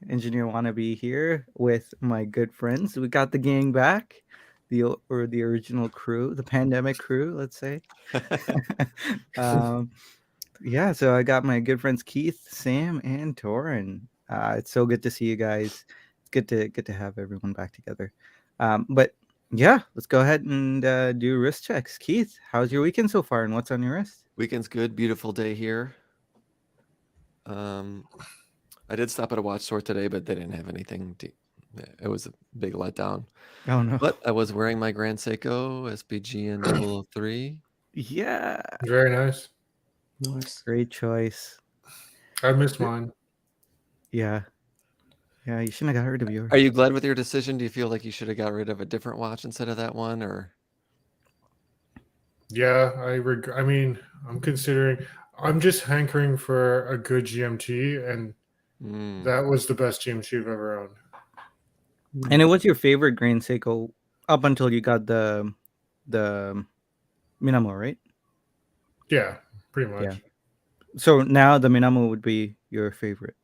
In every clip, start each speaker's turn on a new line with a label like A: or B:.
A: Engineer Wannabe here with my good friends. We got the gang back, the original crew, the pandemic crew, let's say. um, yeah, so I got my good friends Keith, Sam, and Torin. It's so good to see you guys. It's good to have everyone back together. But yeah, let's go ahead and do wrist checks. Keith, how's your weekend so far, and what's on your wrist?
B: Weekend's good. Beautiful day here. I did stop at a watch store today, but they didn't have anything. It was a big letdown.
A: Oh no.
B: But I was wearing my Grand Seiko SPGN 003.
A: Yeah,
C: Very nice.
D: Nice.
A: great choice.
C: I missed mine.
A: Yeah. Yeah, you shouldn't have got rid of yours.
B: Are you glad with your decision? Do you feel like you should have got rid of a different watch instead of that one, or?
C: Yeah, I mean, I'm considering. I'm just hankering for a good GMT, and that was the best GMT I've ever owned.
A: And it was your favorite Grand Seiko up until you got the Minamo, right?
C: Yeah, pretty much.
A: Yeah. So now the Minamo would be your favorite.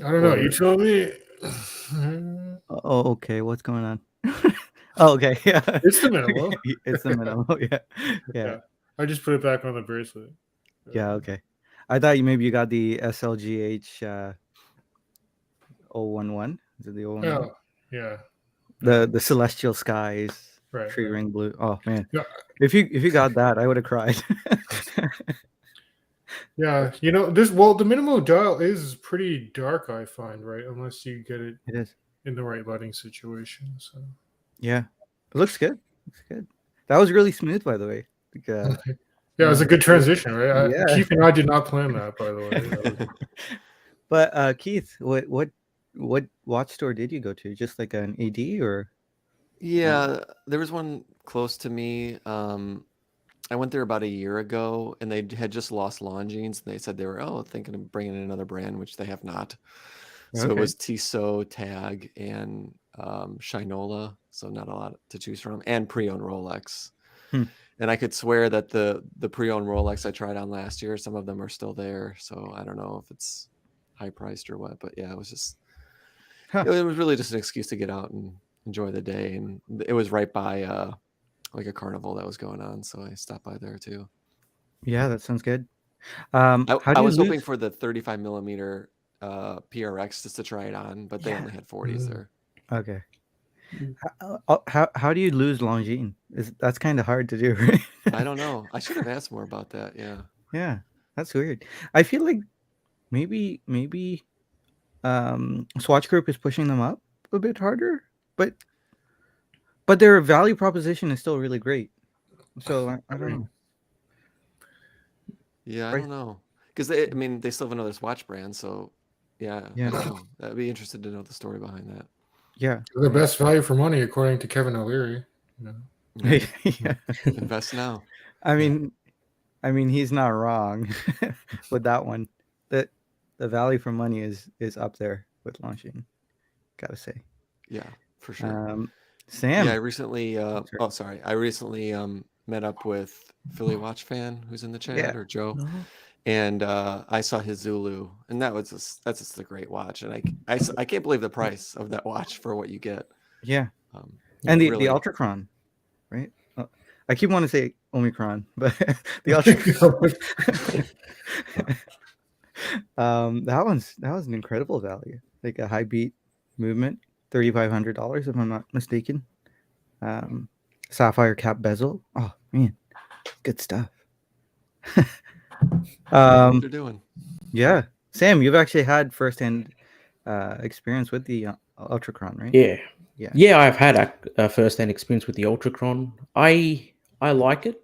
C: I don't know. You told me.
A: Oh, okay. What's going on? Oh, okay. Yeah.
C: It's the Minamo.
A: It's the Minamo. Yeah.
C: I just put it back on the bracelet.
A: Yeah. Okay. I thought maybe you got the SLGH 011. Is it the 011?
C: Oh, yeah.
A: The Celestial Skies
C: Right.
A: tree ring blue. Oh man.
C: Yeah.
A: If you got that, I would have cried.
C: Yeah, the Minamo dial is pretty dark, I find, right? Unless you get it
A: It is.
C: in the right lighting situation. So
A: Yeah. It looks good. Looks good. That was really smooth, by the way. Like,
C: yeah, it was a good transition, right?
A: Yeah.
C: Keith and I did not plan that, by the way.
A: But Keith, what watch store did you go to? Just like an AD or?
B: Yeah, there was one close to me. I went there about a year ago, and they had just lost Longines, and they said they were thinking of bringing in another brand, which they have not. So it was Tissot, Tag, and Shinola. So not a lot to choose from, and pre-owned Rolex. And I could swear that the pre-owned Rolex I tried on last year, some of them are still there. So I don't know if it's high priced or what, but yeah, it was just it was really just an excuse to get out and enjoy the day, and it was right by like a carnival that was going on, so I stopped by there too.
A: Yeah, that sounds good.
B: I was hoping for the 35 millimeter PRX just to try it on, but they only had 40s there.
A: Okay. How do you lose Longines? That's kind of hard to do, right?
B: I don't know. I should have asked more about that. Yeah.
A: Yeah, that's weird. I feel like maybe Swatch Group is pushing them up a bit harder, but their value proposition is still really great. So I don't know.
B: Yeah, I don't know, because they still have another Swatch brand, so yeah. I don't know. I'd be interested to know the story behind that.
A: Yeah,
C: the best value for money, according to Kevin O'Leary.
A: Yeah.
B: Invest now.
A: I mean, he's not wrong with that one. The value for money is up there with Longines. Gotta say.
B: Yeah, for sure.
A: Sam.
B: Yeah, I recently. I recently met up with Philly Watch Fan, who's in the chat, or Joe, and I saw his Zulu, and that's just a great watch, and I can't believe the price of that watch for what you get.
A: Yeah, and the Ultrachron, right? I keep wanting to say Omicron, but the Ultrachron. that was an incredible value, like a high beat movement, $3,500 if I'm not mistaken. Sapphire cap bezel. Oh man, good stuff.
B: What they're doing.
A: Yeah, Sam, you've actually had firsthand experience with the Ultrachron, right?
D: Yeah. I've had a firsthand experience with the Ultrachron. I like it.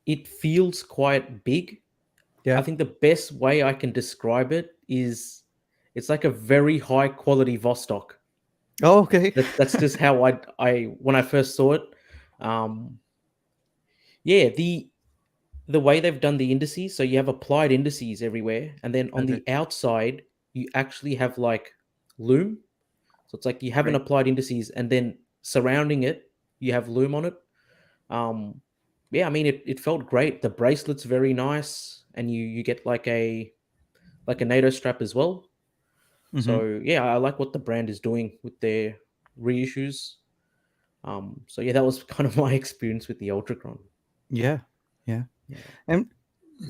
D: It feels quite big.
A: Yeah,
D: I think the best way I can describe it is it's like a very high quality Vostok.
A: Oh, okay.
D: That's just how I when I first saw it. Yeah, the way they've done the indices, so you have applied indices everywhere, and then on the outside you actually have like lume. So it's like you have an applied indices, and then surrounding it you have lume on it. Yeah, I mean it felt great. The bracelet's very nice, and you get like a NATO strap as well.
A: Mhm.
D: So yeah, I like what the brand is doing with their reissues. So yeah, that was kind of my experience with the Ultrachron.
A: Yeah, yeah,
D: Yeah.
A: and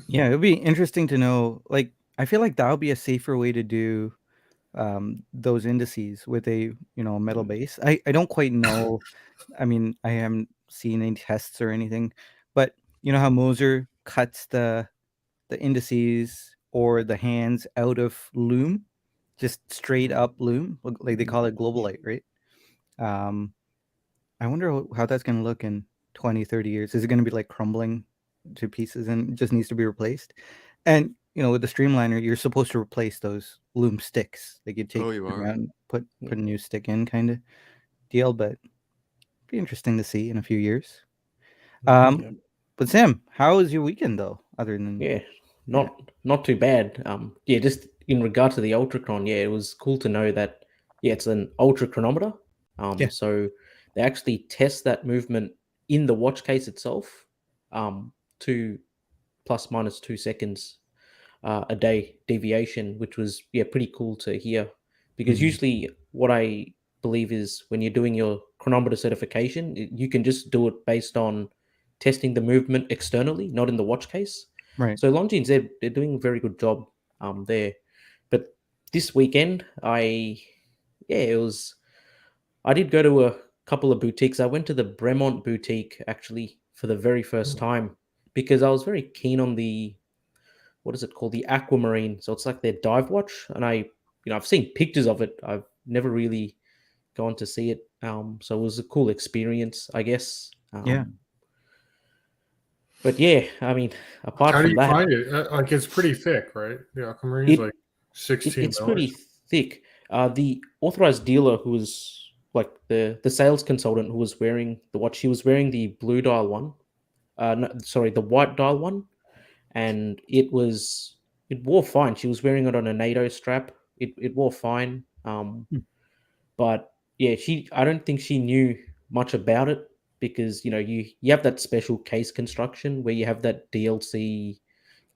A: yeah, it'd be interesting to know. Like, I feel like that would be a safer way to do those indices with a metal base. I don't quite know. I mean, I haven't seen any tests or anything, but you know how Moser cuts the indices or the hands out of loom, just straight up loom, like they call it Globalite, right? Um, I wonder how that's going to look in 20, 30 years. Is it going to be like crumbling to pieces and just needs to be replaced? And with the Streamliner, you're supposed to replace those loom sticks. Like you take
B: Oh, you
A: them
B: are.
A: out and put a new stick in, kind of deal. But be interesting to see in a few years.
D: Yeah.
A: But Sam, how was your weekend though? Other than
D: Yeah, not too bad. Yeah, just in regard to the Ultrachron, yeah, it was cool to know that it's an ultra chronometer.
A: Yeah.
D: So they actually test that movement in the watch case itself, to plus minus 2 seconds a day deviation, which was pretty cool to hear. Because
A: Mhm.
D: usually, what I believe is when you're doing your chronometer certification, you can just do it based on testing the movement externally, not in the watch case.
A: Right.
D: So Longines, they're doing a very good job there. But this weekend, it was I did go to a couple of boutiques. I went to the Bremont boutique actually for the very first time because I was very keen on the what is it called? The Aquamarine. So it's like their dive watch, and I've seen pictures of it. I've never really gone to see it. So it was a cool experience, I guess.
A: Yeah.
D: But yeah, I mean, apart
C: How do
D: from
C: you
D: that,
C: find it? Like it's pretty thick, right? The Aquamarine's like
D: it's
C: $16.
D: pretty thick. The authorized dealer who was like the sales consultant who was wearing the watch, she was wearing the blue dial one. No, sorry, the white dial one, and it wore fine. She was wearing it on a NATO strap. It wore fine.
A: Hmm.
D: But yeah, I don't think she knew much about it because you have that special case construction where you have that DLC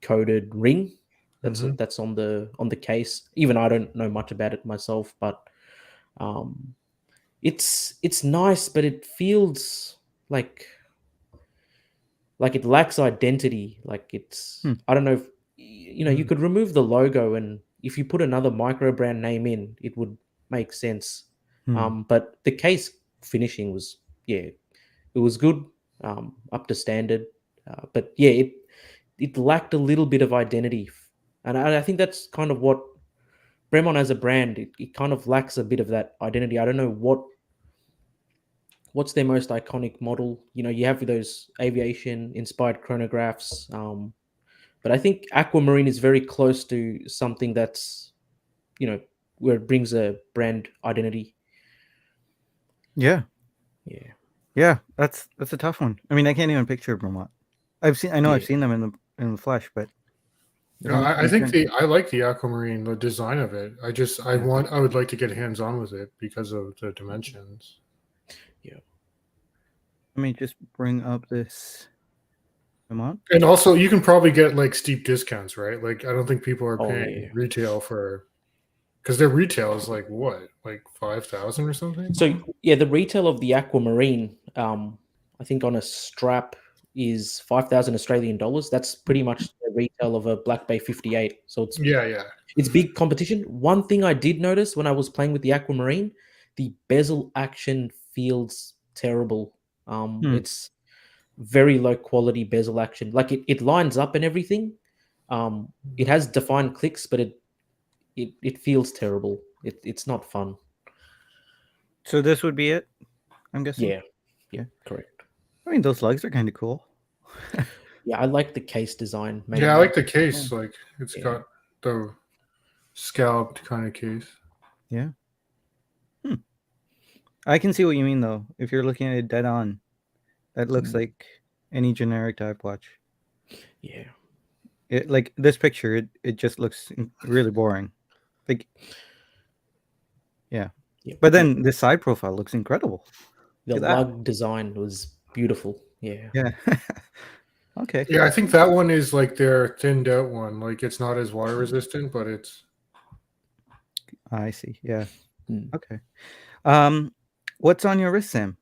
D: coded ring
C: Mhm.
D: that's on the case. Even I don't know much about it myself, but um, it's nice, but it feels like it lacks identity. Like
A: Hmm.
D: I don't know if you could remove the logo, and if you put another micro brand name in, it would make sense.
A: Hmm.
D: But the case finishing was it was good, up to standard. But yeah, it lacked a little bit of identity, and I think that's kind of what Bremont as a brand, it kind of lacks a bit of that identity. I don't know what's their most iconic model. You have those aviation inspired chronographs, but I think Aquamarine is very close to something that's where it brings a brand identity.
A: Yeah.
D: Yeah,
A: Yeah. That's a tough one. I mean, I can't even picture Vermont. I know I've
D: yeah,
A: seen them in the flesh, but I
C: Yeah,
A: don't.
C: I think I like the Aquamarine, the design of it. I would like to get hands on with it because of the dimensions.
D: yeah.
A: Let me just bring up this Vermont.
C: And also, you can probably get like steep discounts, right? Like, I don't think people are
D: Oh
C: paying
D: yeah.
C: retail because their retail is like what, like 5,000 or something.
D: So yeah, the retail of the Aquamarine, I think on a strap is 5,000 Australian dollars. That's pretty much the retail of a Black Bay 58. So
C: Yeah.
D: it's big competition. One thing I did notice when I was playing with the Aquamarine, the bezel action feels terrible.
A: Hmm.
D: It's very low quality bezel action. Like it lines up and everything. It has defined clicks, but it feels terrible. It's not fun.
A: So this would be it, I'm guessing.
D: Yeah. Yeah,
A: Yeah.
D: correct.
A: I mean, those lugs are kind of cool.
D: Yeah, I like the case design.
C: Yeah, I like the case.
A: Yeah.
C: Like, it's
D: Yeah.
C: got the scalloped kind of case.
A: Yeah. I can see what you mean though. If you're looking at it dead on, that looks like any generic dive watch.
D: Yeah.
A: Like this picture, it just looks really boring. Like, yeah.
D: Yeah.
A: But then the side profile looks incredible.
D: The
A: Look at that.
D: lug design was beautiful. Yeah.
A: Yeah. Okay.
C: Yeah, I think that one is like their thinned out one. Like, it's not as water resistant, but it's
A: I see. Yeah.
D: Mm.
A: Okay. What's on your wrist, Sam?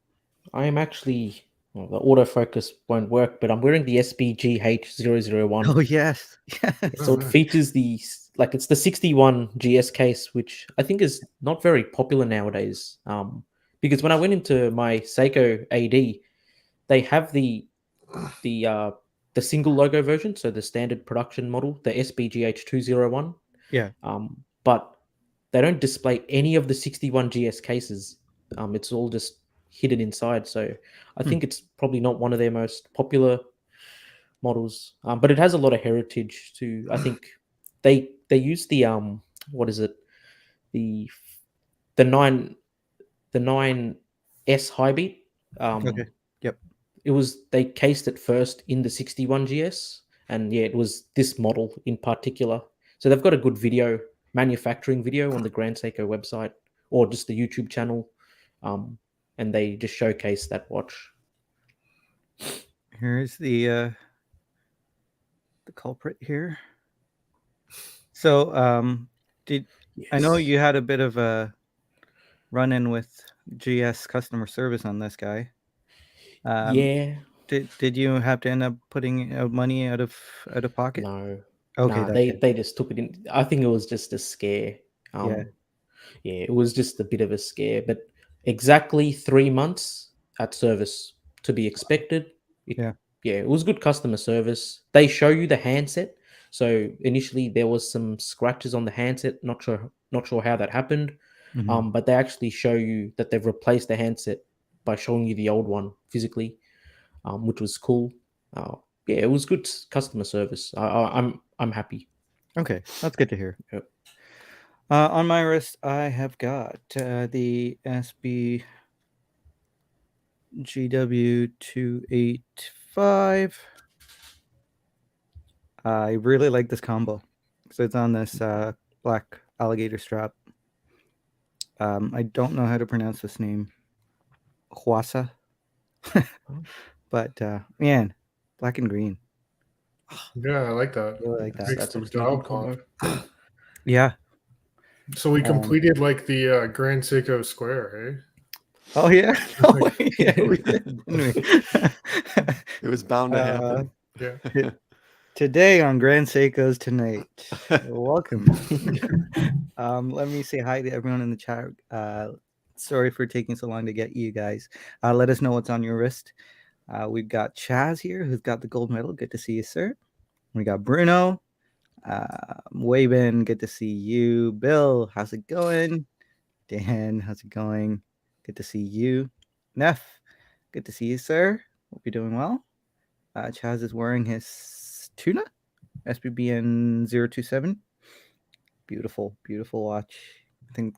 D: I am actually, well, the autofocus won't work, but I'm wearing the SBGH001.
A: Oh yes, yes.
D: So it
C: nice.
D: features it's the 61 GS case, which I think is not very popular nowadays. Because when I went into my Seiko AD, they have the uh the single logo version, so the standard production model, the SBGH201.
A: Yeah.
D: But they don't display any of the 61 GS cases. It's all just hidden inside. So I
A: Hmm.
D: think it's probably not one of their most popular models. But it has a lot of heritage too. I think they use the what is it? The the 9S high beat.
A: Okay. Yep.
D: It was they cased it first in the 61 GS, and yeah, it was this model in particular. So they've got a good video, manufacturing video on the Grand Seiko website or just the YouTube channel, and they just showcase that watch.
A: Here's the culprit here. So did I know
D: Yes.
A: you had a bit of a run-in with GS customer service on this guy?
D: Yeah.
A: Did you have to end up putting money out of pocket?
D: No.
A: Okay,
D: Nah,
A: that's good.
D: they just took it in. I think it was just a scare.
A: Yeah.
D: Yeah, it was just a bit of a scare, but exactly 3 months at service to be expected.
A: Yeah.
D: Yeah, it was good customer service. They show you the handset. So initially there was some scratches on the handset. Not sure how that happened.
A: Mhm.
D: But they actually show you that they've replaced the handset by showing you the old one physically, which was cool. Uh, yeah, it was good customer service. I'm happy.
A: Okay, that's good to hear.
D: Yep.
A: On my wrist, I have got the SB GW285. I really like this combo. So it's on this black alligator strap. I don't know how to pronounce this name. Huasa. But man, black and green.
C: Yeah, I like that.
A: Really like that.
C: Makes
D: That's a
C: the
D: pretty
C: dial
D: good combo.
C: pop.
A: Yeah.
C: So we
A: Um,
C: completed like the Grand Seiko Square,
A: Oh yeah. Oh, yeah, we did, didn't we?
B: It was bound to happen.
C: eh? Yeah.
A: Today on Grand Seiko's Tonight. Welcome. Let me say hi to everyone in the chat. Sorry for taking so long to get you guys. Let us know what's on your wrist. We've got Chaz here, who's got the gold medal. Good to see you, sir. We got Bruno. Waben, good to see you. Bill, how's it going? Dan, how's it going? Good to see you. Neff, good to see you, sir. Hope you're doing well. Chaz is wearing his tuna SBBN 027. Beautiful, beautiful watch. I think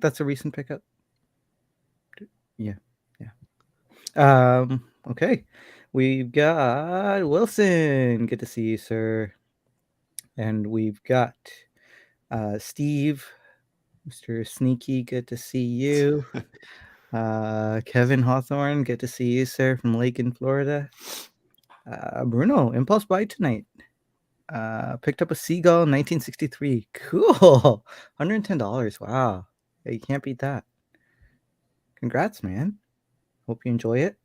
A: that's a recent pickup. Yeah, yeah. Okay. We've got Wilson. Good to see you, sir. And we've got Steve, Mr. Sneaky. Good to see you. Kevin Hawthorne. Good to see you, sir, from Lake in Florida. Bruno, impulse buy tonight. Picked up a Seagull 1963. Cool. $110. Wow. Yeah, you can't beat that. Congrats, man. Hope you enjoy it.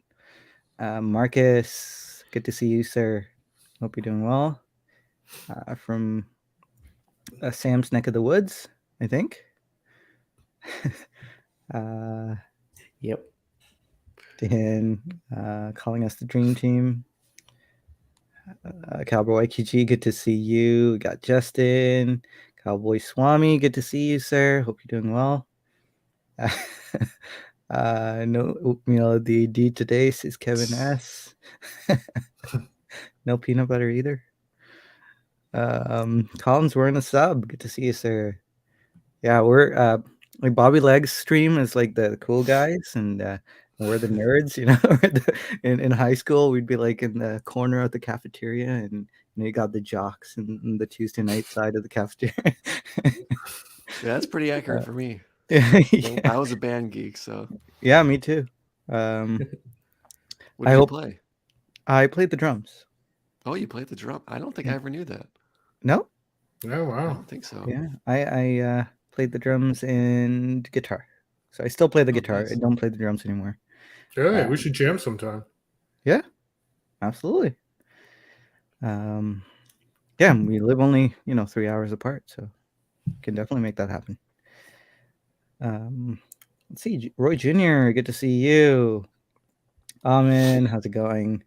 A: Marcus, good to see you, sir. Hope you're doing well. From Sam's neck of the woods, I think.
D: Yep.
A: Dan calling us the dream team. Cowboy KG, good to see you. We got Justin. Cowboy Swami, good to see you, sir. Hope you're doing well. No oatmeal DD today, says Kevin S. No peanut butter either. Colin's wearing a sub. Good to see you, sir. Yeah, we're like Bobby Legs stream is like the cool guys, and we're the nerds. You know, in high school we'd be like in the corner of the cafeteria, and you got the jocks in the Tuesday night side of the cafeteria.
B: Yeah, that's pretty accurate for me.
A: Yeah.
B: I was a band geek, so
A: Yeah, me too.
B: what
A: I
B: did you
A: hope-
B: play?
A: I played the drums.
B: Oh, you played the drum. I don't think
A: Yeah.
B: I ever knew that.
A: No?
C: Oh
B: I
C: wow.
B: don't think so.
A: Yeah, I played played the drums and guitar. So I still play the guitar.
B: nice.
A: I don't play the drums anymore.
C: Yeah, we should jam sometime.
A: Yeah, absolutely. Yeah, we live only 3 hours apart, so can definitely make that happen. Let's see, Roy Jr., good to see you. Amen, how's it going?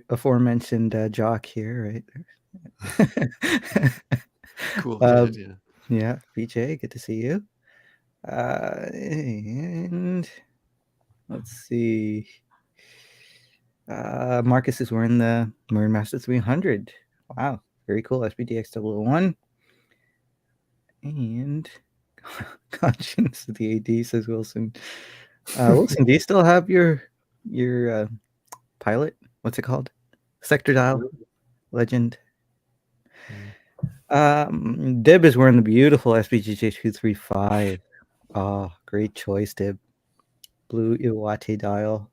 A: Aforementioned Jock here, right?
B: Cool kid, yeah.
A: Yeah, BJ, good to see you. And let's see. Marcus is wearing the Marin Master 300. Wow, very cool. SPDX 001. And conscience of the AD, says Wilson. Wilson, do you still have your pilot? What's it called? Sector dial legend. Dib is wearing the beautiful SBGJ 235. Oh, great choice, Dib. Blue Iwate dial.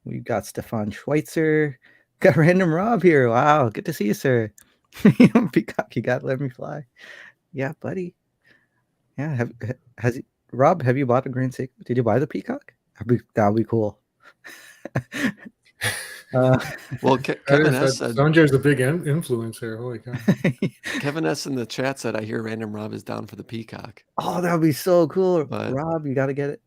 A: We've got Stefan Schweitzer. Got Random Rob here. Wow, good to see you, sir. Peacock, you gotta let me fly. Yeah, buddy. Yeah, Rob, have you bought a Grand Seiko? Did you buy the Peacock? That'd be cool.
B: Well, Kevin S said
C: Sanjay's a big influencer. Holy cow!
B: Kevin S in the chat said, "I hear Random Rob is down for the Peacock."
A: Oh, that would be so cool,
B: But
A: Rob. You got to get it.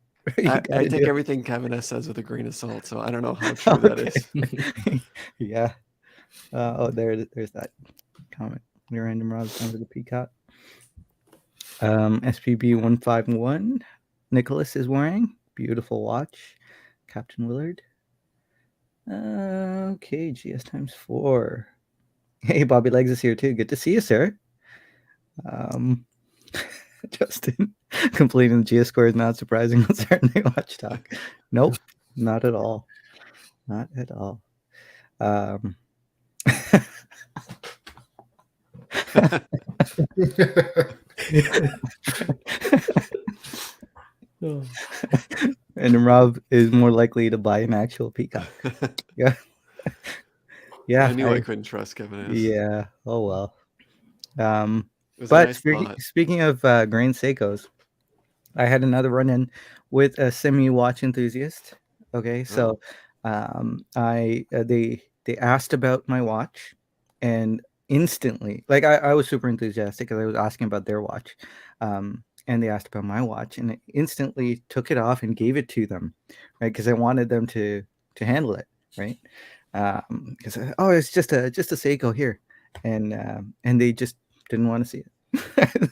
B: I take everything Kevin S says with a grain of salt, so I don't know how true that is.
A: Yeah. There's that comment. Your Random Rob's down for the Peacock. SPB 151. Nicholas is wearing beautiful watch. Captain Willard. Okay, GS times 4. Hey, Bobby Legs is here too. Good to see you, sir. Justin, completing the GS score is not surprising on Saturday Watch Talk. Nope, not at all. Not at all. And Rob is more likely to buy an actual Peacock. Yeah. Yeah.
B: I knew I couldn't trust Kevin S.
A: Yeah. Oh well.
B: It was a
A: But
B: nice thought.
A: speaking of grain Seikos, I had another run-in with a semi-watch enthusiast. Okay, so they asked about my watch, and instantly, like I was super enthusiastic because I was asking about their watch, and they asked about my watch, and I instantly took it off and gave it to them, right? Because I wanted them to handle it, right? Because it's just a Seiko here, and they just didn't want to see it.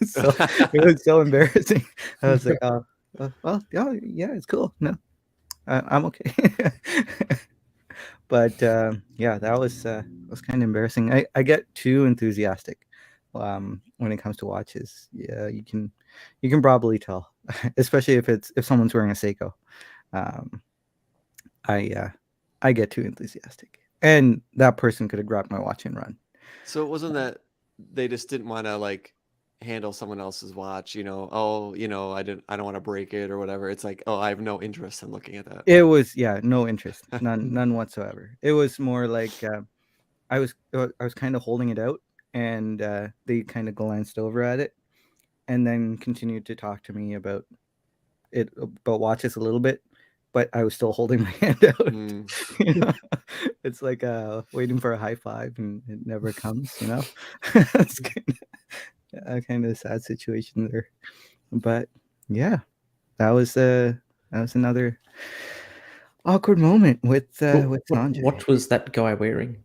A: So it was so embarrassing. I was like, well, yeah, it's cool. No, I'm okay. But yeah, that was kind of embarrassing. I get too enthusiastic when it comes to watches. Yeah, you can probably tell, especially if someone's wearing a Seiko. I get too enthusiastic, and that person could have grabbed my watch and run.
B: So it wasn't that they just didn't want to like handle someone else's watch, I don't want to break it or whatever. It's like, I have no interest in looking at that.
A: It was no interest, none whatsoever. It was more like I was kind of holding it out, and they kind of glanced over at it, and then continued to talk to me about watches a little bit, but I was still holding my hand out. It's like waiting for a high five and it never comes. It's kind of a sad situation there. But yeah, that was another awkward moment with Sanjay.
D: What was that guy wearing?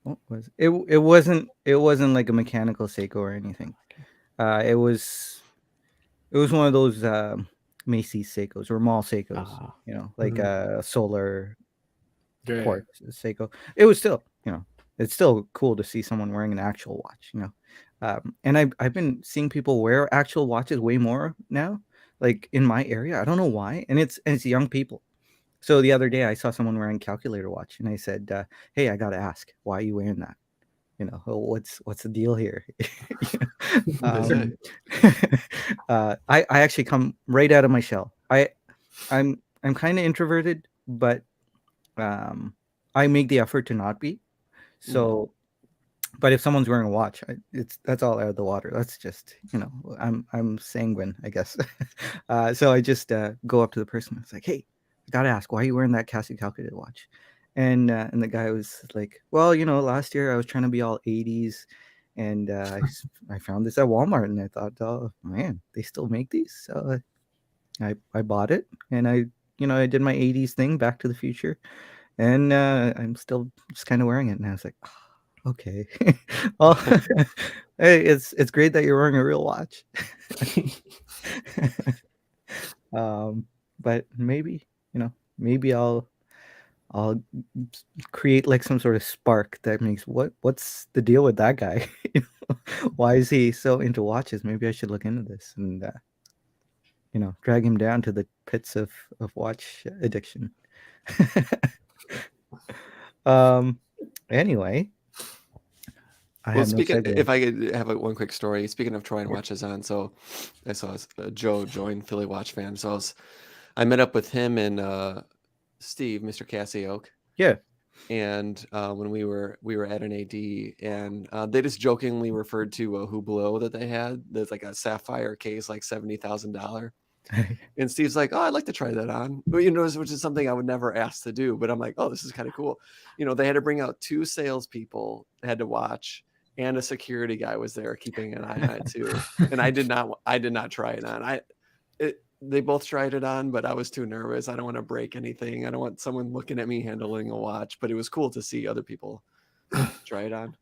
A: What was it? It wasn't like a mechanical Seiko or anything. It was one of those Macy's Seikos or mall Seikos, like a solar port Seiko. It was still, it's still cool to see someone wearing an actual watch, and I've been seeing people wear actual watches way more now, like in my area. I don't know why, and it's young people. So the other day I saw someone wearing a calculator watch, and I said, "Hey, I gotta ask, why are you wearing that? What's the deal here?" I actually come right out of my shell. I'm kind of introverted, but I make the effort to not be. So, but if someone's wearing a watch, that's all out of the water. That's just, I'm sanguine, I guess. So I just go up to the person. It's like, hey, I gotta ask, why are you wearing that Casio calculated watch? And the guy was like, well, last year I was trying to be all 80s, and I found this at Walmart, and I thought, oh man, they still make these. So I bought it, and I did my 80s thing, Back to the Future, and I'm still just kind of wearing it. And I was like, oh, okay, well, hey, it's great that you're wearing a real watch. But maybe I'll create like some sort of spark that makes what's the deal with that guy? Why is he so into watches? Maybe I should look into this and drag him down to the pits of watch addiction. Anyway,
B: if I could have one quick story. Speaking of Troy and watches on, so I saw Joe join Philly Watch Fan. So I met up with him and Steve, Mr. Cassioke.
A: Yeah.
B: And when we were at an AD, and they just jokingly referred to a Hublot that they had. There's like a sapphire case, like $70,000. And Steve's like, oh, I'd like to try that on, which is something I would never ask to do. But I'm like, oh, this is kind of cool. They had to bring out 2 salespeople, had to watch, and a security guy was there keeping an eye on it too. And I did not try it on. They both tried it on, but I was too nervous. I don't want to break anything. I don't want someone looking at me handling a watch. But it was cool to see other people try it on.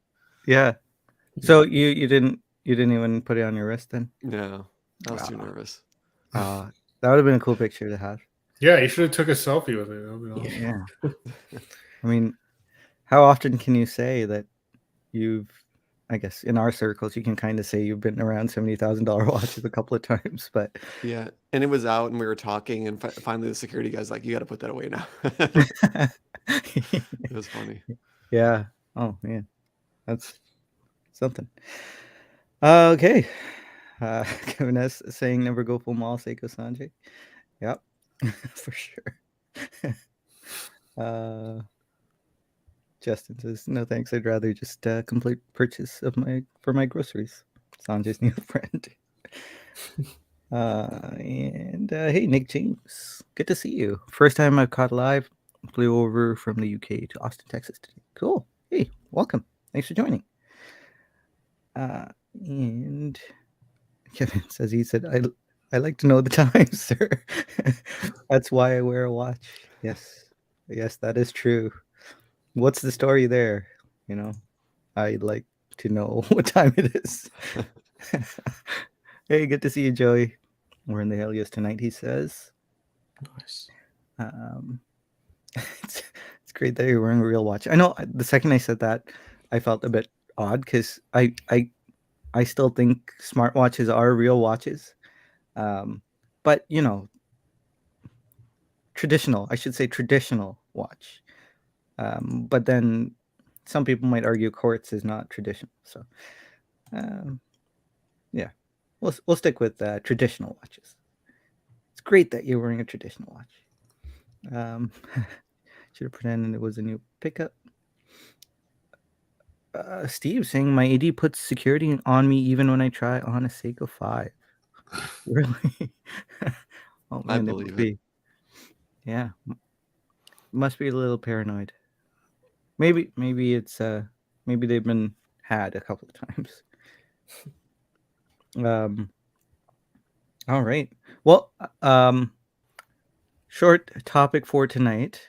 A: Yeah. So you didn't even put it on your wrist then?
B: No, I was too nervous.
A: That would have been a cool picture to have.
C: Yeah, you should have took a selfie with it. That would be awesome.
A: Yeah. I mean, how often can you say that you've, I guess in our circles, you can kind of say you've been around $70,000 watches a couple of times, but
B: yeah. And it was out and we were talking, and finally the security guy's like, you got to put that away now. It was funny.
A: Yeah. Oh man, that's something. Okay. Kevin S saying never go full mall, Seiko Sanjay. Yep. For sure. Justin says no thanks, I'd rather just complete purchase for my groceries. Sanjay's new friend. And hey, Nick James, good to see you. First time I've caught live. Flew over from the UK to Austin, Texas today. Cool. Hey, welcome. Thanks for joining. And Kevin says he said I like to know the time, sir. That's why I wear a watch. Yes, that is true. What's the story there? I'd like to know what time it is. Hey, good to see you, Joey. We're in the Helios tonight, he says.
D: Nice.
A: It's great that you're wearing a real watch. I know the second I said that, I felt a bit odd because I still think smartwatches are real watches. But traditional, I should say traditional watch. But then some people might argue quartz is not traditional. So yeah, we'll stick with traditional watches. It's great that you're wearing a traditional watch. Should have pretended it was a new pickup. Steve saying my AD puts security on me even when I try on a Seiko 5. Really? Oh man,
B: I believe it.
A: Yeah, must be a little paranoid. Maybe it's maybe they've been had a couple of times. All right. Well, short topic for tonight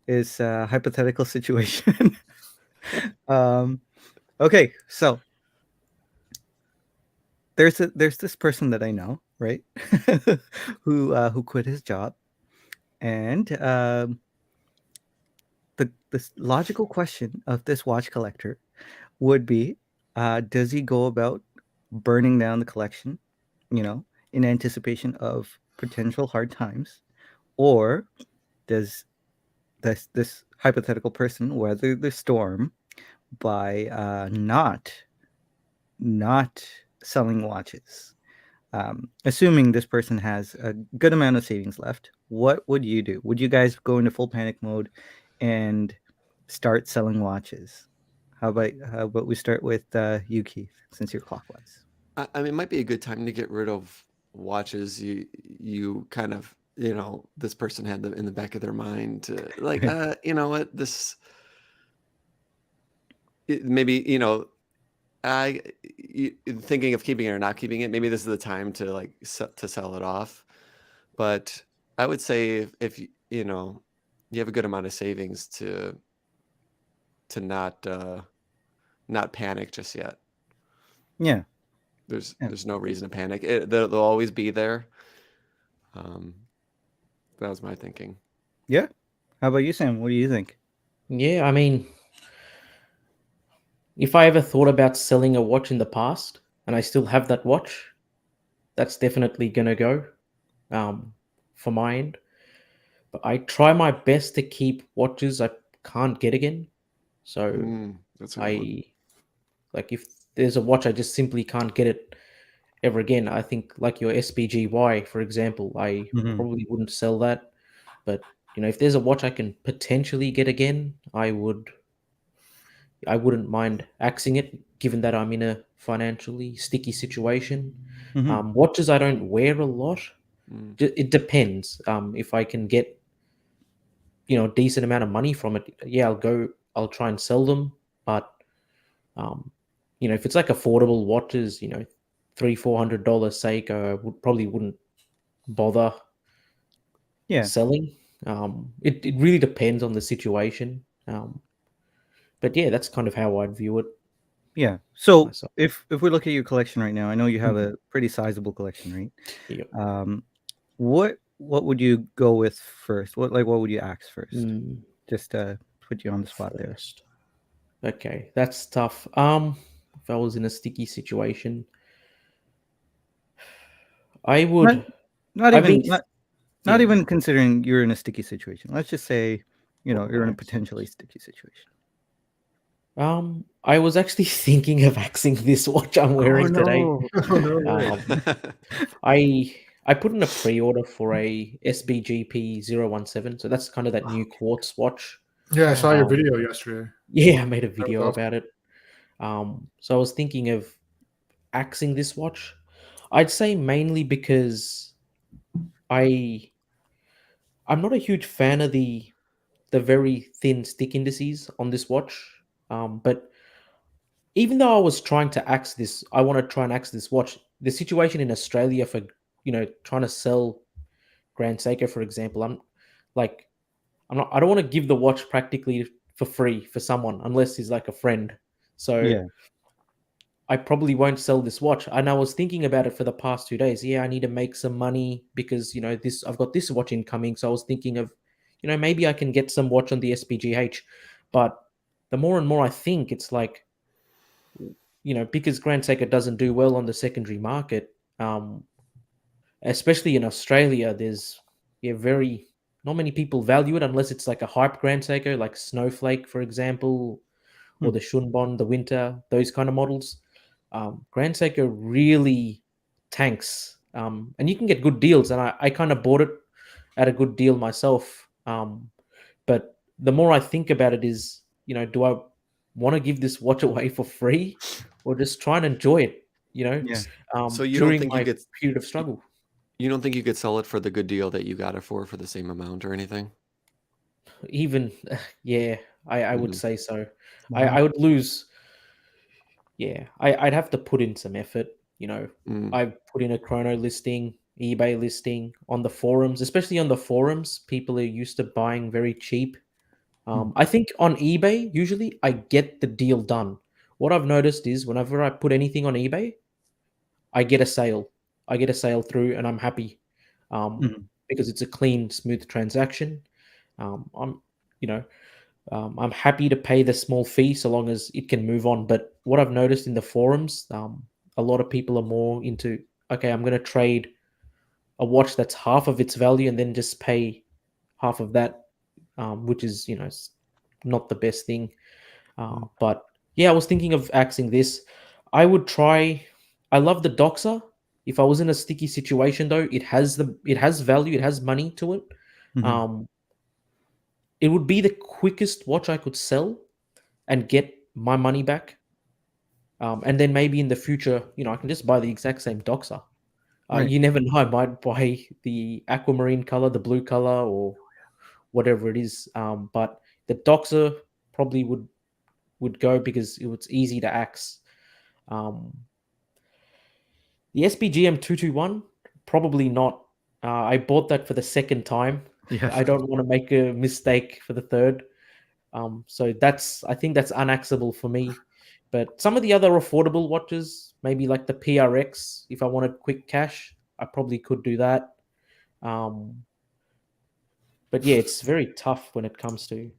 A: is hypothetical situation. Okay, so there's this person that I know, right? who quit his job, and the logical question of this watch collector would be, does he go about burning down the collection, in anticipation of potential hard times, or does this hypothetical person weather the storm by not selling watches? Assuming this person has a good amount of savings left, what would you do? Would you guys go into full panic mode and start selling watches? How about we start with you, Keith, since you're clockwise.
B: I mean, it might be a good time to get rid of watches you kind of, this person had them in the back of their mind to like, you know what, maybe, thinking of keeping it or not keeping it, maybe this is the time to like to sell it off. But I would say if you have a good amount of savings to not panic just yet.
A: Yeah.
B: There's no reason to panic. They'll always be there. That was my thinking.
A: Yeah. How about you, Sam? What do you think?
D: Yeah, I mean, if I ever thought about selling a watch in the past and I still have that watch, that's definitely going to go for my end. But I try my best to keep watches I can't get again. So
B: That's a good one.
D: like if there's a watch I just simply can't get it ever again, I think like your SPGY, for example, I
A: Mhm.
D: probably wouldn't sell that. But if there's a watch I can potentially get again, I wouldn't mind axing it, given that I'm in a financially sticky situation.
A: Mhm.
D: Watches I don't wear a lot.
B: Mm.
D: It depends. If I can get a decent amount of money from it, yeah, I'll try and sell them. But if it's like affordable watches, $300-400 Seiko, I probably wouldn't bother
A: Yeah.
D: selling. It really depends on the situation. But yeah, that's kind of how I'd view it
A: Yeah. So
D: myself.
A: if we look at your collection right now, I know you have
D: Mhm.
A: a pretty sizable collection, right?
D: Yep.
A: What would you go with first? What would you axe first?
D: Mm,
A: Just to put you on the spot there.
D: first. Okay, that's tough. If I was in a sticky situation, I
A: Not
D: would.
A: not
D: I've
A: even
D: been.
A: not
D: Yeah.
A: even considering you're in a sticky situation. Let's just say, you're in a
D: Accent.
A: potentially sticky situation.
D: I was actually thinking of axing this watch I'm wearing today.
C: Oh no way.
D: Um, I put in a pre-order for a SBGP 017, so that's kind of that new quartz watch.
C: Yeah, I saw your
D: Um,
C: video yesterday.
D: yeah, I made a
C: That was
D: video
C: awesome.
D: about it. So I was thinking of axing this watch. I'd say mainly because I I'm not a huge fan of the very thin stick indices on this watch. But even though I was trying to axe this, I want to try and axe this watch. The situation in Australia for trying to sell Grand Seiko, for example, like I don't want to give the watch practically for free for someone unless he's like a friend. So
A: Yeah.
D: I probably won't sell this watch. And I was thinking about it for the past 2 days. Yeah, I need to make some money because this I've got this watch incoming. So I was thinking of, maybe I can get some watch on the SPGH. But the more and more I think, it's like, because Grand Seiko doesn't do well on the secondary market, especially in Australia, there's very not many people value it unless it's like a hype Grand Seiko, like Snowflake, for example, or
A: Hmm.
D: the Shunbon, the Winter, those kind of models. Grand Seiko really tanks, and you can get good deals. And I kind of bought it at a good deal myself. But the more I think about it, is do I want to give this watch away for free, or just try and enjoy it?
A: Yeah.
B: So you don't
D: During
B: think you
D: my
B: could
D: period of struggle.
B: you don't think you could sell it for the good deal that you got it for the same amount or anything?
D: Even yeah, I would
B: Mhm.
D: say so.
A: Mhm.
D: I would lose. Yeah, I'd have to put in some effort.
B: Mm.
D: I've put in a chrono listing, eBay listing on the forums, especially on the forums. People are used to buying very cheap.
A: Mm.
D: I think on eBay, usually I get the deal done. What I've noticed is whenever I put anything on eBay, I get a sale. I get a sale through, and I'm happy
A: Mhm.
D: because it's a clean, smooth transaction. I'm, you know, I'm happy to pay the small fee so long as it can move on. But what I've noticed in the forums, a lot of people are more into, okay, I'm going to trade a watch that's half of its value and then just pay half of that, which is, not the best thing.
A: Mm.
D: But yeah, I was thinking of axing this. I would try. I love the Doxa. If I was in a sticky situation, though, it has value. It has money to it.
A: Mhm.
D: Um, it would be the quickest watch I could sell and get my money back. And then maybe in the future, I can just buy the exact same Doxa.
A: Right.
D: You never know. I might buy the aquamarine color, the blue color, or whatever it is. But the Doxa probably would go because it's easy to axe. The SPGM 221, probably not. I bought that for the second time.
A: Yes.
D: I don't want to make a mistake for the third. So I think that's unaxable for me. But some of the other affordable watches, maybe like the PRX, if I wanted quick cash, I probably could do that. But yeah, it's very tough when it comes to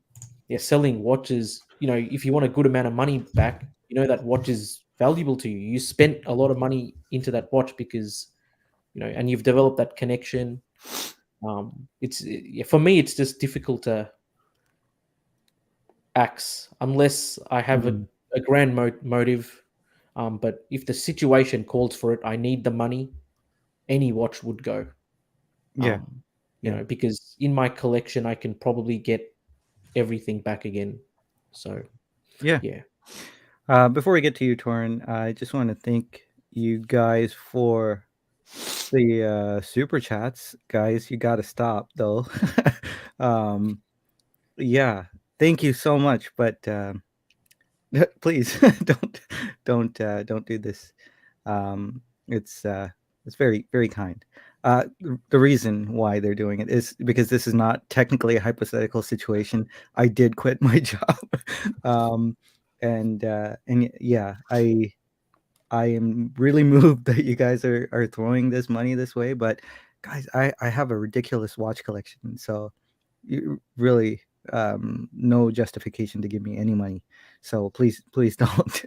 D: selling watches. If you want a good amount of money back, that watch is valuable to you. You spent a lot of money into that watch because and you've developed that connection. For me, it's just difficult to axe unless I have a grand motive. But if the situation calls for it, I need the money. Any watch would go.
A: Yeah.
D: Because in my collection, I can probably get everything back again. So,
A: yeah. Before we get to you, Torin, I just want to thank you guys for the super chats. Guys, you got to stop though. Yeah, thank you so much, but please don't do this. It's very very kind. The reason why they're doing it is because this is not technically a hypothetical situation. I did quit my job, and yeah, I am really moved that you guys are throwing this money this way. But guys, I have a ridiculous watch collection, so you really no justification to give me any money. So please don't.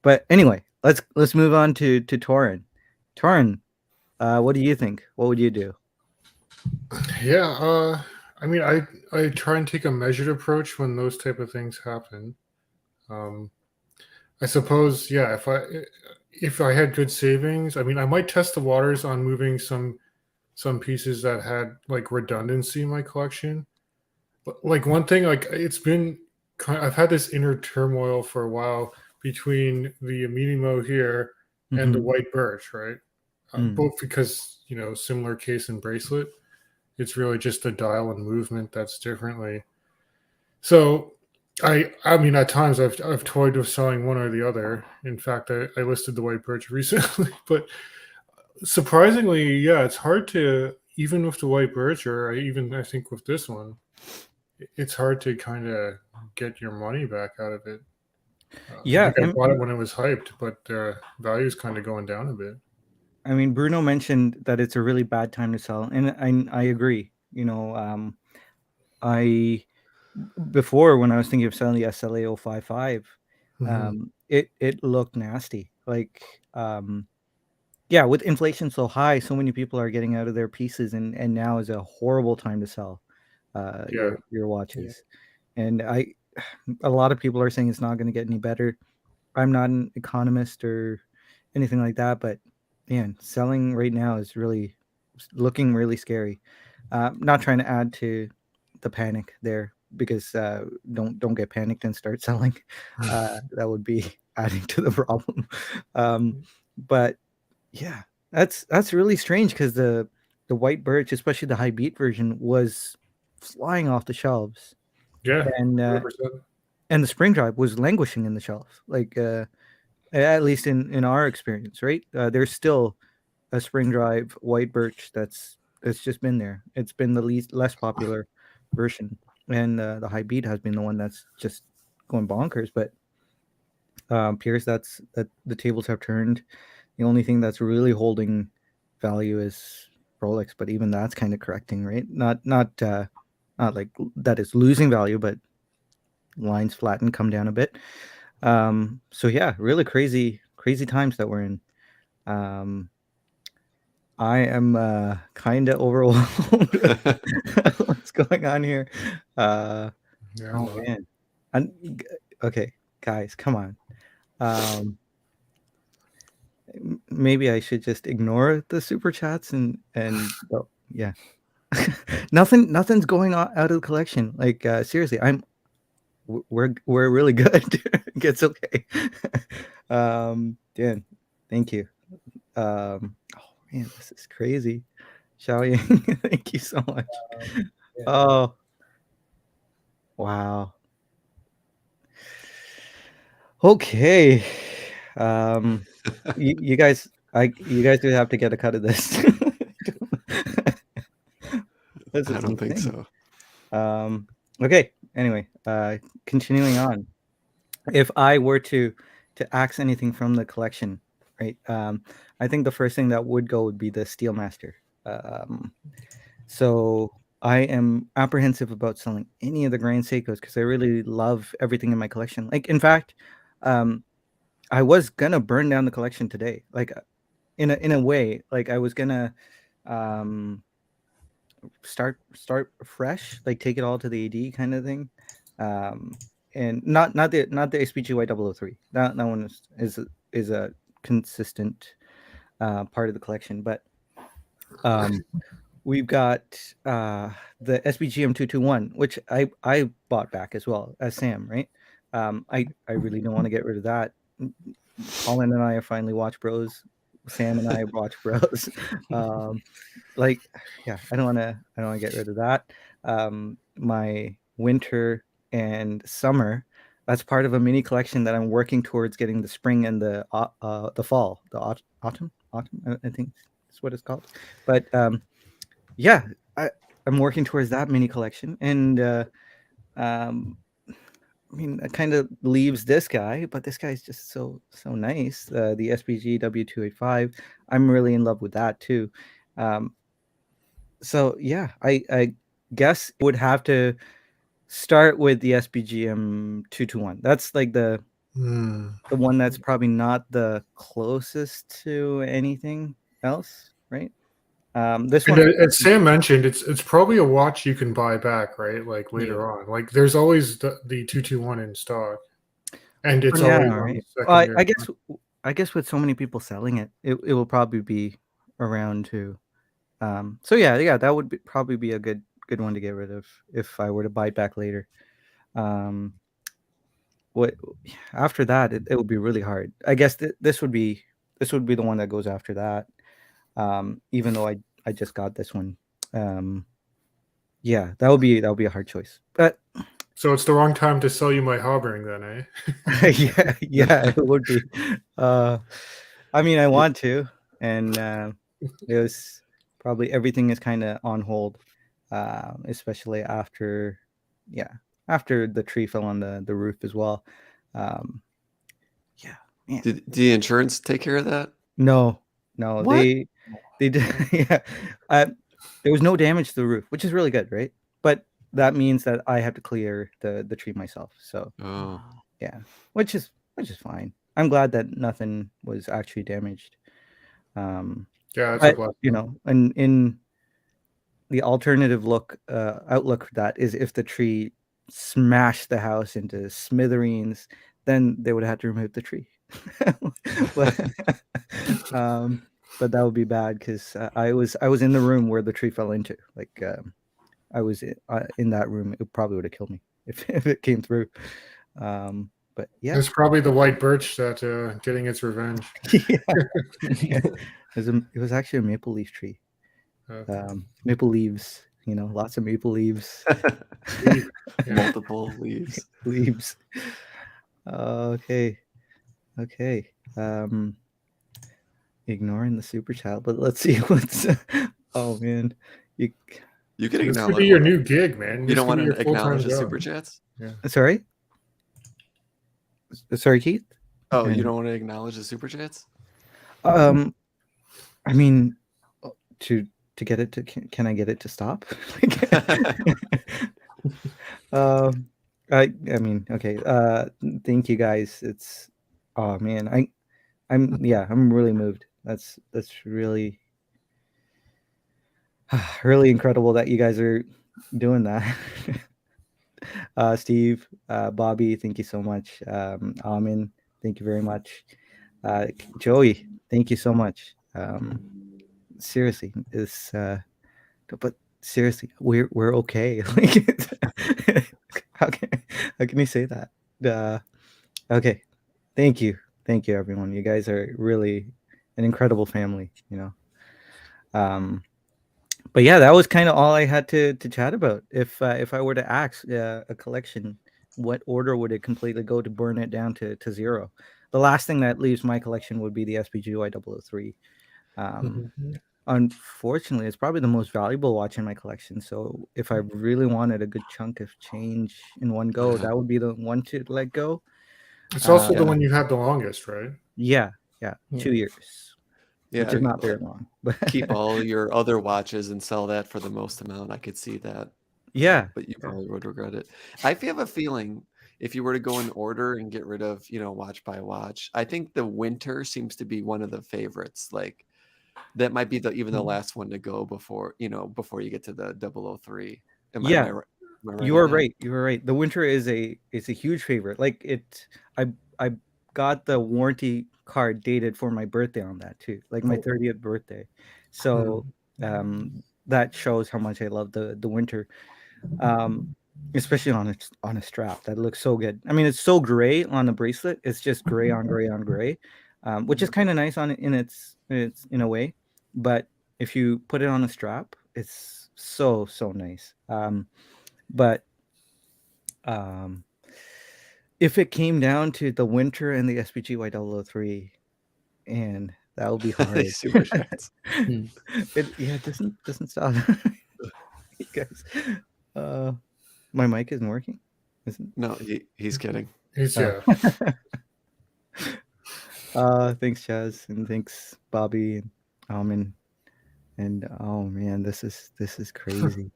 A: But anyway, let's move on to Torin. Torin, what do you think? What would you do?
C: Yeah, I mean, I try and take a measured approach when those type of things happen. I suppose, yeah, if I had good savings, I mean, I might test the waters on moving some pieces that had like redundancy in my collection. But like one thing, like I've had this inner turmoil for a while between the Minimo here and the white birch, right? Both because similar case and bracelet. It's really just the dial and movement that's differently. So I mean, at times I've toyed with selling one or the other. In fact, I listed the white birch recently, but surprisingly, yeah, it's hard to, even with the white birch, or I think with this one, it's hard to kind of get your money back out of it.
A: Yeah,
C: I bought it when it was hyped, but value is kind of going down a bit.
A: I mean, Bruno mentioned that it's a really bad time to sell, and I agree. I before, when I was thinking of selling the SLA 055, it looked nasty. Like, yeah, with inflation so high, so many people are getting out of their pieces, and now is a horrible time to sell your watches. Yeah. And a lot of people are saying it's not going to get any better. I'm not an economist or anything like that, but man, selling right now is really looking really scary. Not trying to add to the panic there, because don't get panicked and start selling. That would be adding to the problem. But yeah, that's really strange, because the white birch, especially the high beat version, was flying off the shelves.
C: Yeah,
A: and the spring drive was languishing in the shelf, like at least in our experience, right? There's still a spring drive white birch that's just been there. It's been the less popular version, and the high beat has been the one that's just going bonkers. But appears that the tables have turned. The only thing that's really holding value is Rolex, but even that's kind of correcting, right? Not like that is losing value, but lines flatten, come down a bit. So yeah, really crazy times that we're in. I am kind of overwhelmed. What's going on here? Oh man. Okay, guys, come on. Maybe I should just ignore the super chats and oh, yeah. Nothing's going on out of the collection. Like seriously, we're really good. It's okay. Dan, thank you. Oh man, this is crazy. Xiaoying, thank you so much.
E: Yeah.
A: Oh, wow. Okay. You guys, you guys do have to get a cut of this. This
B: I
A: is
B: don't think
A: insane.
B: so.
A: Okay. Anyway, continuing on. If I were to axe anything from the collection, right? I think the first thing that would go would be the Steelmaster. So I am apprehensive about selling any of the Grand Seikos because I really love everything in my collection. Like, in fact, I was gonna burn down the collection today. Like, in a way, like I was gonna start fresh, like take it all to the AD kind of thing. And not the SPG Y003. That one is a consistent part of the collection, but we've got the SBGM 221, which I bought back as well as Sam, right? I really don't want to get rid of that. Colin and I are finally Watch Bros. Sam and I are Watch Bros. Like, yeah, I don't want to get rid of that. My winter and summer, that's part of a mini collection that I'm working towards getting the spring and the fall, the autumn, I think is what it's called. But yeah, I'm working towards that mini collection, and I mean, it kind of leaves this guy, but this guy's just so nice. The SPG W285, I'm really in love with that too. So yeah, I guess it would have to start with the SPGM 221. That's like the one that's probably not the closest to anything else, right? This
C: And
A: one,
C: as Sam mentioned, it's probably a watch you can buy back, right? Like later on. Like there's always the 221 in stock, and it's
A: yeah,
C: always on
A: right.
C: the
A: Well,
C: secondary.
A: I guess with so many people selling it, it will probably be around too. So yeah, that would probably be a good one to get rid of if I were to buy it back later. What after that, it would be really hard. I guess this would be the one that goes after that. Even though I just got this one. Yeah, that would be a hard choice. But
C: So it's the wrong time to sell you my Hobering then, eh?
A: yeah, it would be. I mean, I want to, and it was probably everything is kind of on hold, especially after the tree fell on the roof as well. Yeah, man.
B: Did the insurance take care of that?
A: No,
B: What?
A: they did. Yeah, there was no damage to the roof, which is really good, right? But that means that I have to clear the tree myself. So
B: Oh,
A: yeah, which is fine. I'm glad that nothing was actually damaged.
C: Yeah, that's a
A: But
C: blessing.
A: in the alternative outlook for that is if the tree smashed the house into smithereens, then they would have to remove the tree. but, but that would be bad because I was in the room where the tree fell into. Like I was in that room. It probably would have killed me if it came through. But yeah,
C: It's probably the white birch that getting its revenge.
A: yeah. It was actually a maple leaf tree. Maple leaves, lots of maple leaves.
C: Yeah.
B: multiple leaves.
A: Leaves. Okay. Ignoring the super chat, but let's see what's. Oh man,
B: You can
C: This could
B: acknowledge.
C: be your new gig, man.
B: You
C: This
B: don't
C: could
B: want
C: be
B: to
C: your full-time
B: acknowledge the
C: job.
B: super chats?
A: sorry. Sorry, Keith.
B: Oh, you
A: And-
B: don't want to acknowledge the super chats?
A: I mean, to get it to can I get it to stop? I mean, okay. Thank you guys. It's oh man, I'm really moved. That's really really incredible that you guys are doing that. Steve, Bobby, thank you so much. Amin, thank you very much. Joey, thank you so much. Seriously, but seriously, we're okay. Like, how can how can you say that? Okay, thank you, everyone. You guys are really an incredible family. But yeah, that was kind of all I had to chat about. If I were to ask a collection, what order would it completely go to burn it down to zero? The last thing that leaves my collection would be the SPGY 003. Um,
C: Mhm.
A: Unfortunately, it's probably the most valuable watch in my collection. So if I really wanted a good chunk of change in one go,
B: Yeah.
A: that would be the one to let go.
C: It's also the
B: Yeah.
C: one you had the longest, right?
A: Yeah,
D: Yeah.
A: 2 years, which
B: Yeah.
A: is not very
B: Like,
A: long. But
B: keep all your other watches and sell that for the most amount. I could see that.
A: yeah,
B: But you
A: yeah.
B: probably would regret it. I have a feeling if you were to go in order and get rid of, watch by watch, I think the winter seems to be one of the favorites. Like that might be even the last one to go before you get to the 003. Am
A: Yeah,
B: I right
A: you
B: on
A: are
B: that?
A: right. You are right. The winter is a huge favorite. Like I got the warranty card dated for my birthday on that too, like my
C: Oh.
A: 30th birthday. So that shows how much I love the winter, um, especially on a strap. That looks so good. I mean, it's so gray on the bracelet. It's just gray on gray on gray, which is kind of nice on it in its in a way. But if you put it on a strap, it's so nice. But um, if it came down to the winter and the SPGY 003, and that would be hard.
B: These super shots.
A: It doesn't stop. You guys, uh, my mic isn't working, isn't
B: No, he's kidding.
C: He's
A: it?
C: yeah.
A: Thanks, Chaz, and thanks, Bobby, and oh man, this is crazy.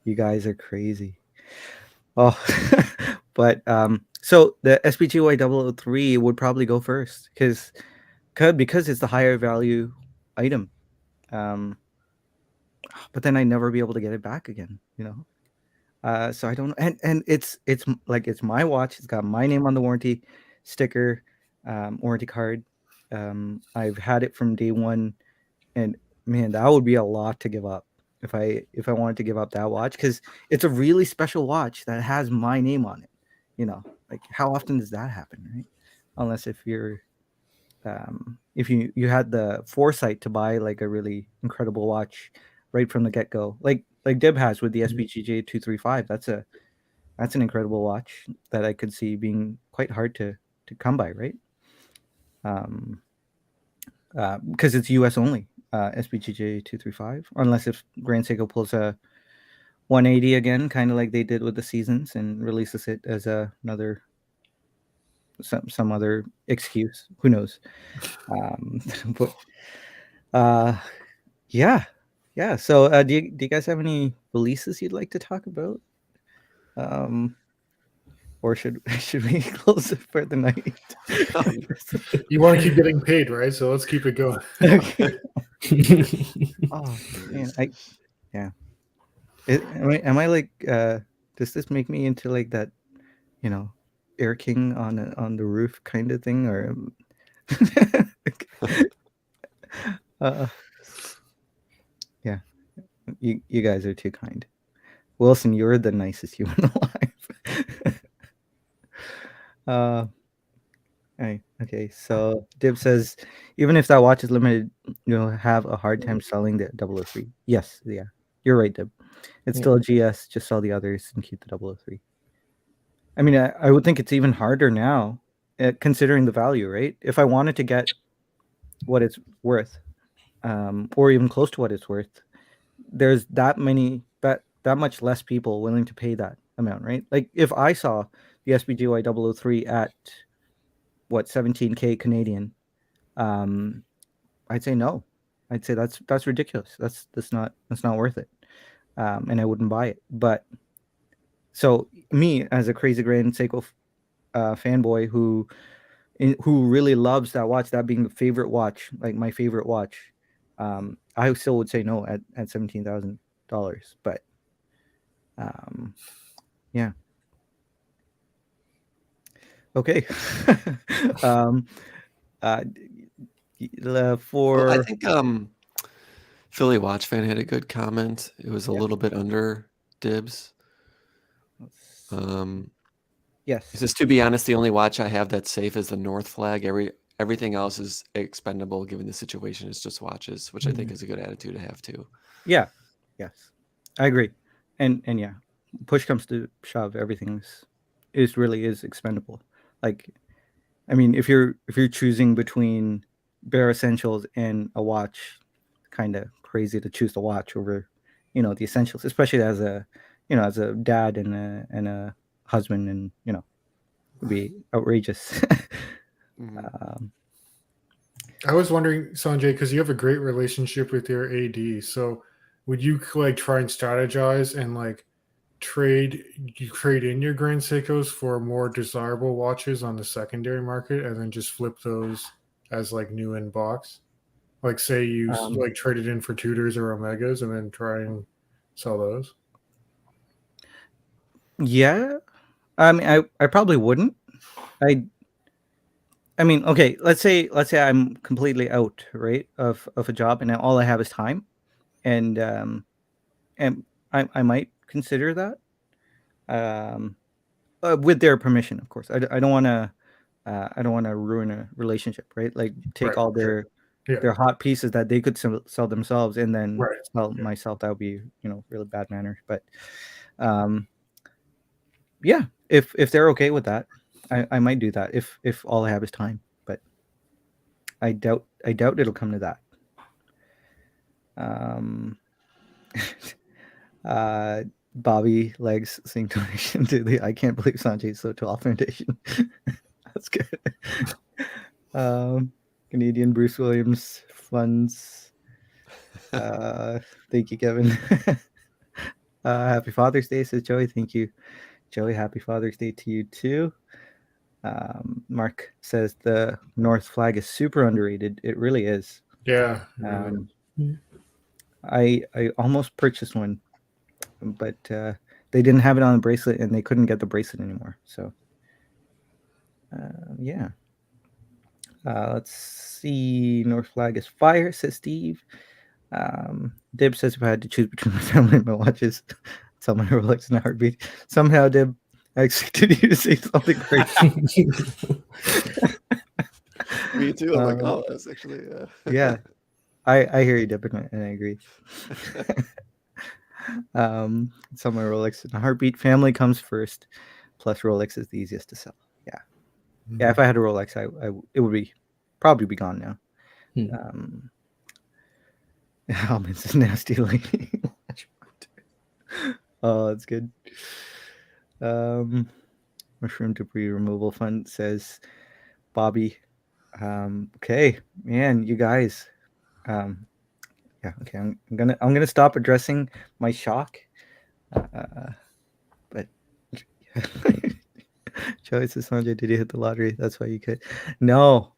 A: You guys are crazy. Oh, but so the SPGY 003 would probably go first because it's the higher value item. Um, but then I never be able to get it back again. So I don't, and like it's my watch. It's got my name on the warranty sticker, warranty card. I've had it from day one, and man, that would be a lot to give up if I wanted to give up that watch because it's a really special watch that has my name on it. Like how often does that happen, right? Unless if you had the foresight to buy like a really incredible watch right from the get go, like Dib has with the SPGJ 235. That's an incredible watch that I could see being quite hard to come by, right? Because it's US only, SPGJ 235, unless if Grand Seiko pulls a 180 again, kind of like they did with the Seasons, and releases it as another some other excuse. Who knows? But yeah, yeah. So do you guys have any releases you'd like to talk about? Or should we close it for the night?
C: You want to keep getting paid, right? So let's keep it going.
A: Okay. Oh man, yeah. Am I like does this make me into like that, Air King on the roof kind of thing, or uh, yeah, you guys are too kind. Wilson, you're the nicest human alive. uh okay, so Dib says even if that watch is limited, you'll have a hard time selling the 003. Yes, yeah, you're right, Dib. It's still a GS. Just sell the others and keep the 003. I mean, I would think it's even harder now, considering the value, right? If I wanted to get what it's worth, or even close to what it's worth, there's that much less people willing to pay that amount, right? Like if I saw the SPGY 003 at what 17K Canadian, I'd say no. I'd say that's ridiculous. That's not worth it, and I wouldn't buy it. But so me as a crazy Grand Seiko fanboy who really loves that watch, that being the favorite watch, like my favorite watch, I still would say no at $17,000. But yeah. Okay. um,
B: Well, I
A: for
B: think Philly Watch Fan had a good comment. It was a little bit under Dibs.
A: Yes.
B: He says, to be honest, the only watch I have that's safe is the North Flag. Everything else is expendable given the situation. It's just watches, which I think is a good attitude to have too.
A: Yeah. Yes. I agree. And yeah, push comes to shove, everything is expendable. Like, I mean, if you're choosing between bare essentials and a watch, kind of crazy to choose the watch over, the essentials, especially as a dad and a husband, and would be outrageous.
C: I was wondering, Sanjay, because you have a great relationship with your AD. So, would you like try and strategize and like trade in your Grand Seikos for more desirable watches on the secondary market, and then just flip those as like new in box? Like, say you like trade it in for Tudors or Omegas, and then try and sell those.
A: Yeah, I mean, I probably wouldn't. I mean, okay, let's say I'm completely out, right, of a job, and all I have is time, and I might consider that, with their permission, of course. I don't want to ruin a relationship, right? Like, take
C: Right,
A: all
C: sure.
A: their hot pieces that they could sell themselves, and then
C: Right.
A: sell myself. That would be really bad manners. But yeah, if they're okay with that, I might do that if all I have is time. But I doubt it'll come to that. Bobby Legs saying donation to the I Can't Believe Sanjay So Tall Foundation. That's good. Canadian Bruce Williams funds. Thank you, Kevin. Happy Father's Day, says Joey. Thank you, Joey. Happy Father's Day to you too. Mark says the North Flag is super underrated. It really is.
C: Yeah.
A: I almost purchased one, but they didn't have it on the bracelet, and they couldn't get the bracelet anymore. So yeah. Let's see. North Flag is fire, says Steve. Dib says if I had to choose between my family and my watches, tell my Rolex in a heartbeat. Somehow, Dib, I expected you to say something crazy.
B: Me too. I'm like, oh, that's actually
A: yeah. I hear you, Dib, and I agree. Tell my Rolex in a heartbeat. Family comes first. Plus, Rolex is the easiest to sell. Yeah. Yeah. If I had a Rolex, it would probably be gone now. Almonds is nasty lady. Oh, that's good. Mushroom debris removal fund, says Bobby. Okay, man, you guys. Yeah, okay. I'm gonna stop addressing my shock. But Joey says, Sanjay, did you hit the lottery? That's why you could. No.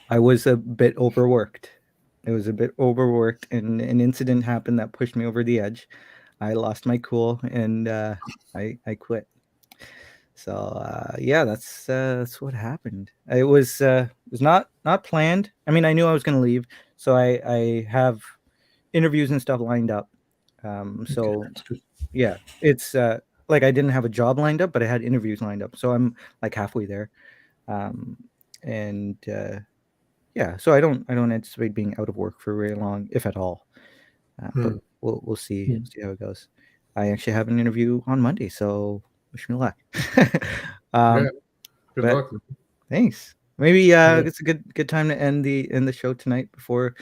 A: I was a bit overworked. It was a bit overworked, and an incident happened that pushed me over the edge. I lost my cool, and I quit. So yeah, that's what happened. It was not planned. I mean, I knew I was going to leave, so I have interviews and stuff lined up. So yeah, it's like I didn't have a job lined up, but I had interviews lined up. So I'm like halfway there, and yeah, so I don't anticipate being out of work for very long, if at all. But we'll see how it goes. I actually have an interview on Monday, so wish me luck.
C: Good luck.
A: Thanks. Maybe it's a good time to end the show tonight before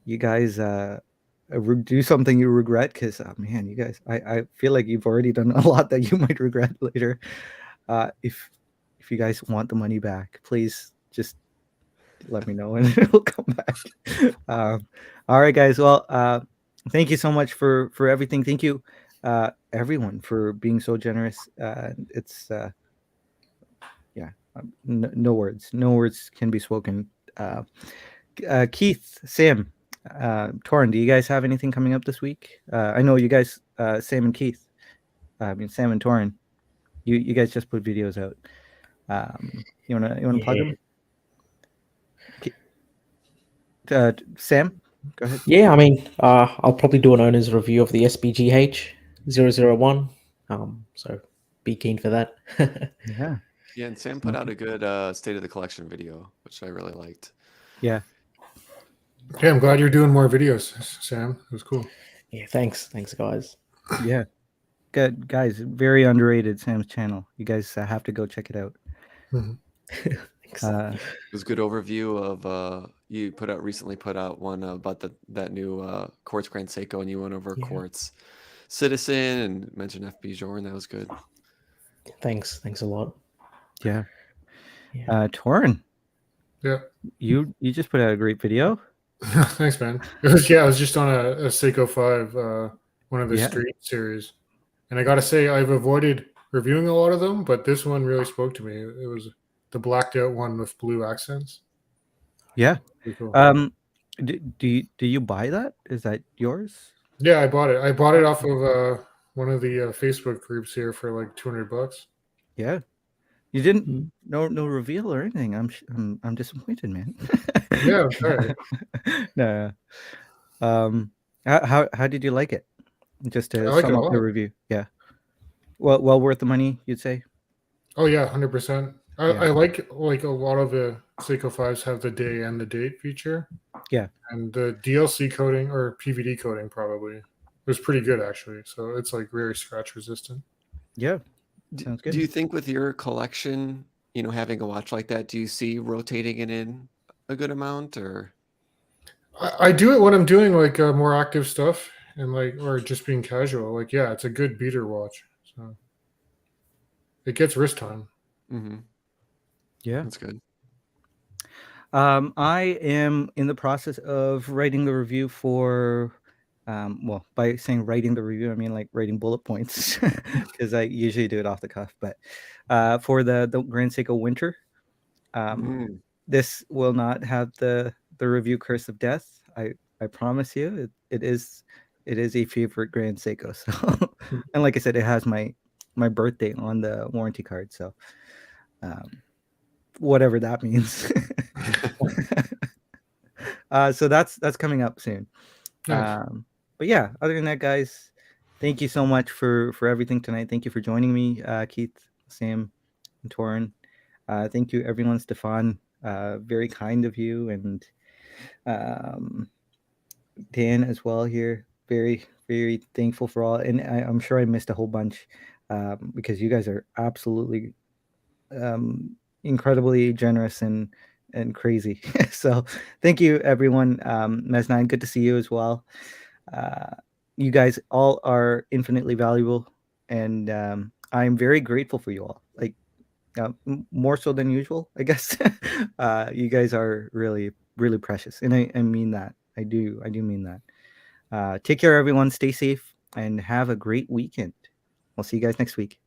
A: you guys do something you regret. Because man, you guys, I feel like you've already done a lot that you might regret later. If you guys want the money back, please just let me know and it'll come back. All right, guys. Well, thank you so much for everything. Thank you, everyone, for being so generous. It's yeah, no words can be spoken. Keith, Sam, Torin, do you guys have anything coming up this week? I know you guys, Sam and Keith. I mean, Sam and Torin, you guys just put videos out. You wanna plug them? Sam, go ahead.
D: Yeah, I mean, I'll probably do an owner's review of the SBGH 001. So be keen for that.
A: Yeah,
B: Yeah, and Sam put out a good state of the collection video, which I really liked.
A: yeah.
C: Yeah, I'm glad you're doing more videos, Sam. It was cool.
D: Yeah, thanks, guys.
A: Yeah. Good guys, very underrated Sam's channel. You guys have to go check it out.
C: Mhm.
D: Thanks.
B: It was a good overview of you recently put out one about that new Quartz Grand Seiko, and you went over
D: Yeah.
B: Quartz Citizen and mentioned FB Jorn. That was good.
D: Thanks a lot.
A: Yeah.
D: Yeah.
A: Torin,
C: Yeah.
A: you just put out a great video.
C: Thanks, man. I was just on a Seiko 5, one of the
A: Yeah.
C: street series. And I got to say, I've avoided reviewing a lot of them, but this one really spoke to me. It was the blacked out one with blue accents.
A: Yeah.
C: Pretty cool.
A: Do you buy that? Is that yours?
C: Yeah, I bought it. I bought it off of one of the Facebook groups here for like $200.
A: Yeah. You didn't
D: Mm.
A: no reveal or anything. I'm disappointed, man.
C: Yeah, I'm sorry.
A: No. How did you like it? Just
C: I
A: to
C: like it
A: sum
C: a
A: up the
C: lot.
A: review. Yeah. Well worth the money, you'd say?
C: Oh yeah, 100%.
A: Yeah.
C: I like a lot of the Seiko 5s have the day and the date feature.
A: Yeah.
C: And the DLC coating or PVD coating probably was pretty good actually. So it's like very scratch resistant.
A: Yeah. Sounds good.
B: Do you think with your collection, having a watch like that, do you see rotating it in a good amount, or?
C: I do it when I'm doing like more active stuff and or just being casual. Like, yeah, it's a good beater watch. So it gets wrist time.
B: Mm-hmm.
A: Yeah.
B: That's good.
A: I am in the process of writing the review for, well, by saying writing the review, I mean like writing bullet points because I usually do it off the cuff. But for the Grand Seiko Winter, this will not have the review curse of death. I promise you, it is a favorite Grand Seiko. So, and like I said, it has my birthday on the warranty card. So, whatever that means. So that's coming up soon.
C: Nice.
A: But yeah, other than that, guys, thank you so much for everything tonight. Thank you for joining me, Keith, Sam, and Torin. Thank you, everyone. Stefan, very kind of you, and Dan as well here. Very, very thankful for all. And I'm sure I missed a whole bunch because you guys are absolutely incredibly generous and crazy. So thank you, everyone. Mez9, good to see you as well. You guys all are infinitely valuable, and I'm very grateful for you all. Like more so than usual, I guess. You guys are really, really precious, and I mean that. I do mean that. Take care, everyone. Stay safe and have a great weekend. We'll see you guys next week.